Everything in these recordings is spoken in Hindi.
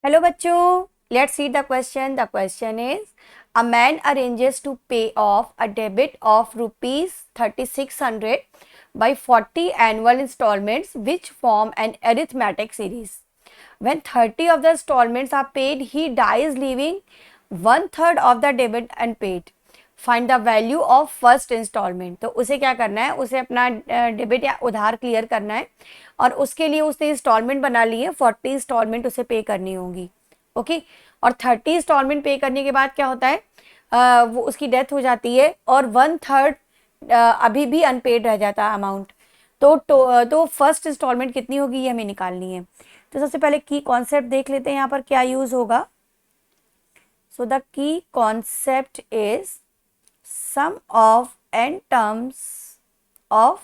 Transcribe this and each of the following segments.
हेलो बच्चों, let's see the question. The question is a man arranges to pay off a debit of ₹3600 by 40 annual installments which form an arithmetic series. When 30 of the installments are paid, he dies leaving one third of the debit unpaid. Find the value of first installment. तो उसे क्या करना है, उसे अपना डेबिट या उधार क्लियर करना है और उसके लिए उसने इंस्टॉलमेंट बना ली है. 40 इंस्टॉलमेंट उसे पे करनी होगी. ओके. और 30 इंस्टॉलमेंट पे करने के बाद क्या होता है, वो उसकी डेथ हो जाती है और वन थर्ड अभी भी अनपेड रह जाता है अमाउंट. तो फर्स्ट इंस्टॉलमेंट कितनी होगी ये हमें निकालनी है. तो सबसे पहले की कॉन्सेप्ट देख लेते हैं यहाँ पर क्या यूज होगा. So the key concept is sum of n terms of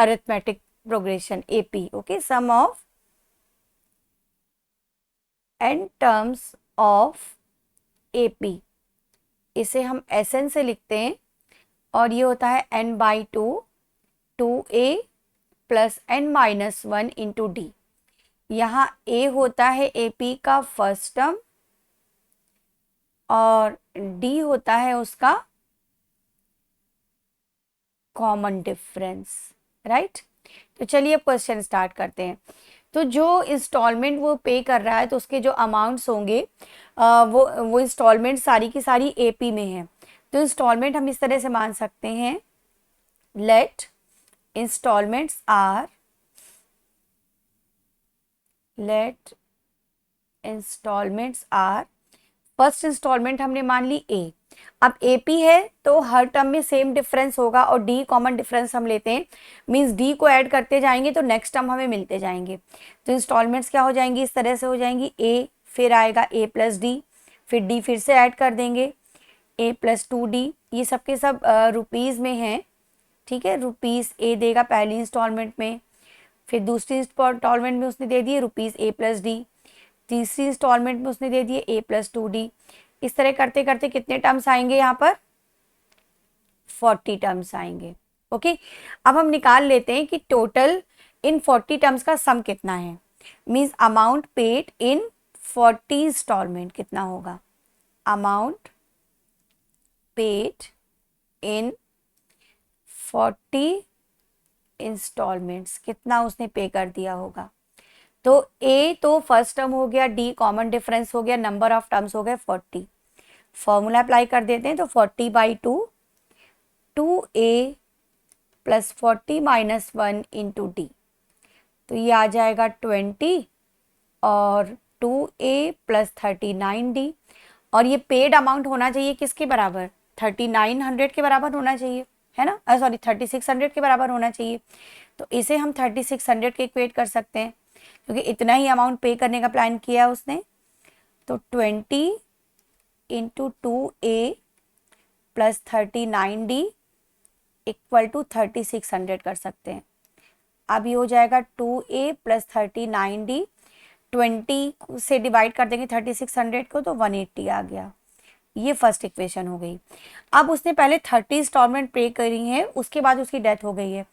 arithmetic progression AP. Okay, sum of n terms of AP. इसे हम Sn से लिखते हैं और ये होता है n/2 2a plus n-1 into D. यहाँ a होता है AP का फर्स्ट टर्म और d होता है उसका कॉमन डिफरेंस. राइट. तो चलिए अब क्वेश्चन स्टार्ट करते हैं. तो जो इंस्टॉलमेंट वो पे कर रहा है तो उसके जो अमाउंट्स होंगे वो इंस्टॉलमेंट सारी की सारी एपी में है. तो इंस्टॉलमेंट हम इस तरह से मान सकते हैं, let installments are first installment हमने मान ली ए. अब एपी है तो हर टर्म में सेम डिफरेंस होगा और डी कॉमन डिफरेंस हम लेते हैं, मींस डी को ऐड करते जाएंगे तो नेक्स्ट टर्म हमें मिलते जाएंगे. तो इंस्टॉलमेंट्स क्या हो जाएंगी, इस तरह से हो जाएंगी. ए फिर आएगा ए प्लस डी, फिर डी फिर से ऐड कर देंगे ए प्लस 2d. ये सब के सब रुपीज़ में हैं. ठीक है, रुपीज़ ए देगा पहली इंस्टॉलमेंट में, फिर दूसरी इंस्टॉलमेंट में उसने दे दिए रुपीज़ ए प्लस डी, तीसरी इंस्टॉलमेंट में उसने दे दिए ए प्लस 2d. इस तरह करते करते कितने टर्म्स आएंगे यहाँ पर, 40 टर्म्स आएंगे. ओके. अब हम निकाल लेते हैं कि टोटल इन 40 टर्म्स का सम कितना है. Means amount paid in 40 installment कितना होगा. अमाउंट पेड इन 40 इंस्टॉलमेंट्स कितना उसने पे कर दिया होगा. तो ए तो फर्स्ट टर्म हो गया, डी कॉमन डिफरेंस हो गया, नंबर ऑफ टर्म्स हो गए 40. फॉर्मूला अप्लाई कर देते हैं. तो 40/2 2a प्लस 40-1 इंटू डी. तो ये आ जाएगा 20 और 2a प्लस 39d. और ये पेड अमाउंट होना चाहिए किसके बराबर, 3900 के बराबर होना चाहिए, है ना. सॉरी 3600 के बराबर होना चाहिए. तो इसे हम 3600 के इक्वेट कर सकते हैं क्योंकि इतना ही अमाउंट पे करने का प्लान किया उसने. तो 20 into 2a plus 39d equal to 3600 कर सकते हैं. अब ये हो जाएगा 2a प्लस 39d, 20 से डिवाइड कर देंगे 3600 को तो 180 आ गया. ये फर्स्ट इक्वेशन हो गई. अब उसने पहले 30 इंस्टॉलमेंट पे करी है, उसके बाद उसकी डेथ हो गई है.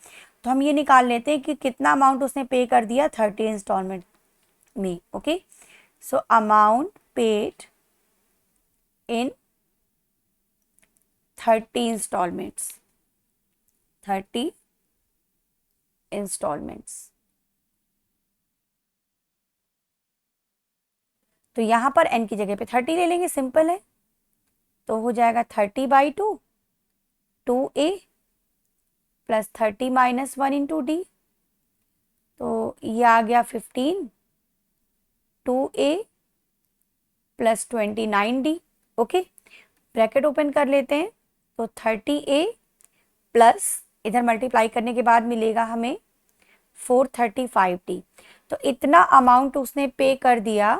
तो हम ये निकाल लेते हैं कि कितना अमाउंट उसने पे कर दिया 30 इंस्टॉलमेंट में. Okay. So amount paid in 30 installments, 30 installments. तो यहां पर n की जगह पे 30 ले लेंगे, सिंपल है. तो हो जाएगा 30/2 2a प्लस 30-1 इंटू डी. तो ये आ गया 15 2a plus 29d. Okay. Bracket open कर लेते हैं. तो 30a प्लस इधर मल्टीप्लाई करने के बाद मिलेगा हमें 435d. तो इतना अमाउंट उसने पे कर दिया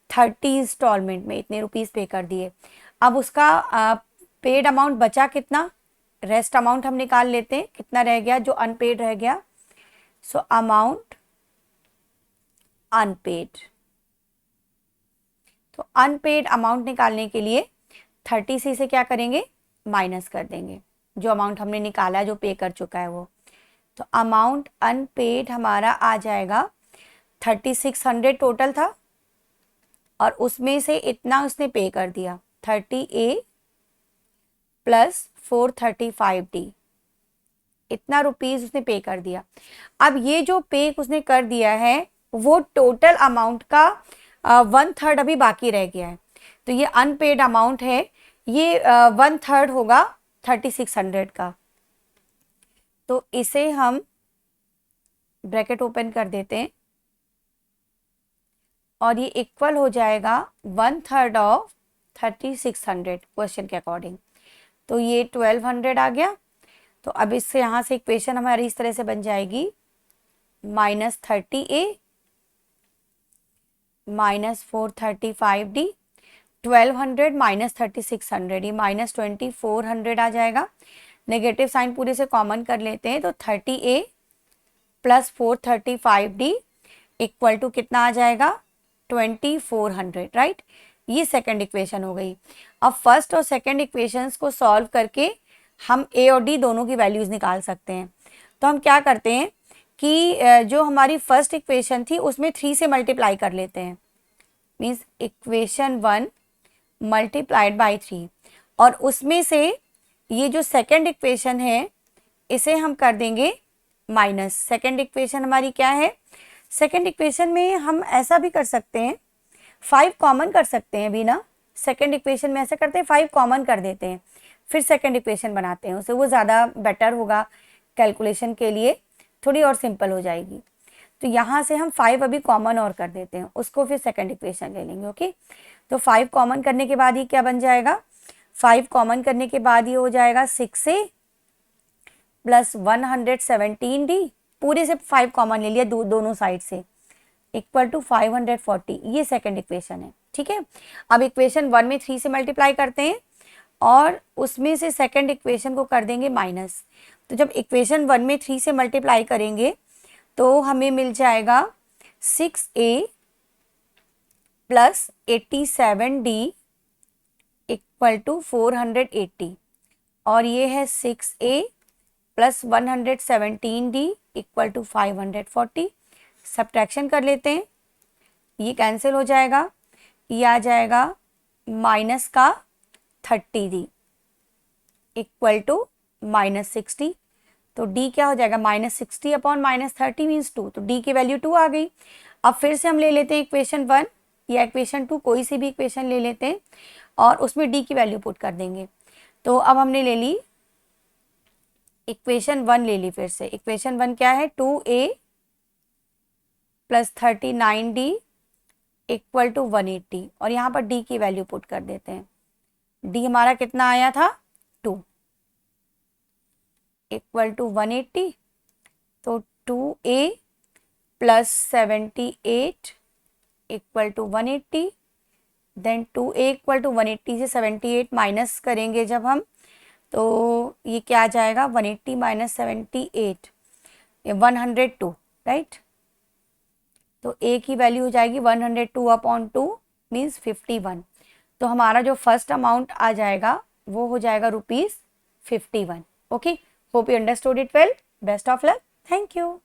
30 इंस्टॉलमेंट में, इतने रुपीस पे कर दिए. अब उसका पेड अमाउंट बचा कितना, रेस्ट अमाउंट हम निकाल लेते हैं कितना रह गया जो अनपेड रह गया. So amount unpaid. तो अनपेड अमाउंट निकालने के लिए 30 से क्या करेंगे, माइनस कर देंगे जो अमाउंट हमने निकाला जो पे कर चुका है वो. तो अमाउंट अनपेड हमारा आ जाएगा 3600 टोटल था और उसमें से इतना उसने पे कर दिया 30A प्लस 435D, इतना रुपीज उसने पे कर दिया। अब ये जो पे उसने कर दिया है वो टोटल अमाउंट का 1/3 अभी बाकी रह गया है, तो ये अनपेड अमाउंट है, ये 1/3 होगा 3600 का। तो इसे हम ब्रैकेट ओपन कर देते हैं और ये इक्वल हो जाएगा 1/3 ऑफ 3600 क्वेश्चन के अकॉर्डिंग, तो ये 1200 आ गया। तो अब इससे यहाँ से इक्वेशन हमारी इस तरह से बन जाएगी -30A माइनस 435D, 1200 माइनस 3600, ये -2400 आ जाएगा। नेगेटिव साइन पूरे से कॉमन कर लेते हैं तो 30A plus 435D equal to कितना आ जाएगा 2400, राइट। ये सेकंड इक्वेशन हो गई। अब फर्स्ट और सेकंड इक्वेशंस को सॉल्व करके हम ए और डी दोनों की वैल्यूज निकाल सकते हैं। तो हम क्या करते हैं कि जो हमारी फर्स्ट इक्वेशन थी उसमें 3 से मल्टीप्लाई कर लेते हैं, मीन्स इक्वेशन 1 मल्टीप्लाइड बाई 3, और उसमें से ये जो सेकंड इक्वेशन है इसे हम कर देंगे माइनस। सेकंड इक्वेशन हमारी क्या है, सेकंड इक्वेशन में हम ऐसा भी कर सकते हैं 5 कॉमन कर सकते हैं भी ना, सेकंड इक्वेशन में ऐसा करते हैं 5 कॉमन कर देते हैं फिर सेकंड इक्वेशन बनाते हैं, उसे वो ज़्यादा बेटर होगा कैलकुलेशन के लिए, थोड़ी और सिंपल हो जाएगी। तो यहाँ से हम 5 अभी कॉमन और कर देते हैं, उसको फिर सेकंड इक्वेशन ले लेंगे। ओके, तो 5 कॉमन करने के बाद ये क्या बन जाएगा, 5 कॉमन करने के बाद ये हो जाएगा 6A प्लस 117D, पूरे से 5 कॉमन ले लिया दोनों साइड से, इक्वल टू 540, ये सेकंड इक्वेशन है। ठीक है, अब इक्वेशन 1 में 3 से मल्टीप्लाई करते हैं और उसमें से सेकंड इक्वेशन को कर देंगे माइनस। तो जब इक्वेशन 1 में 3 से मल्टीप्लाई करेंगे तो हमें मिल जाएगा 6A plus 87D equal to 480, और ये है 6A plus 117D equal to 540। Subtraction कर लेते हैं, ये कैंसिल हो जाएगा, ये आ जाएगा माइनस का 30D इक्वल टू -60। तो D क्या हो जाएगा -60 अपॉन -30 मीन्स 2, तो D की वैल्यू 2 आ गई। अब फिर से हम ले लेते हैं इक्वेशन 1 या इक्वेशन 2, कोई सी भी इक्वेशन ले लेते हैं और उसमें D की वैल्यू पुट कर देंगे। तो अब हमने ले ली इक्वेशन 1, ले ली फिर से। इक्वेशन 1 क्या है, 2A plus 39D equal to 180, और यहाँ पर D की वैल्यू पुट कर देते हैं। D हमारा कितना आया था 2 इक्वल टू 180, तो 2A plus 78 equal to 180, then 2A equal to 180 से 78 माइनस करेंगे जब हम, तो ये क्या आ जाएगा 180 माइनस 78, 102, राइट। तो A की वैल्यू हो जाएगी 102 अपॉन 2 मीन्स 51। तो हमारा जो फर्स्ट अमाउंट आ जाएगा वो हो जाएगा ₹51। Okay, hope you understood it well. Best of luck, thank you.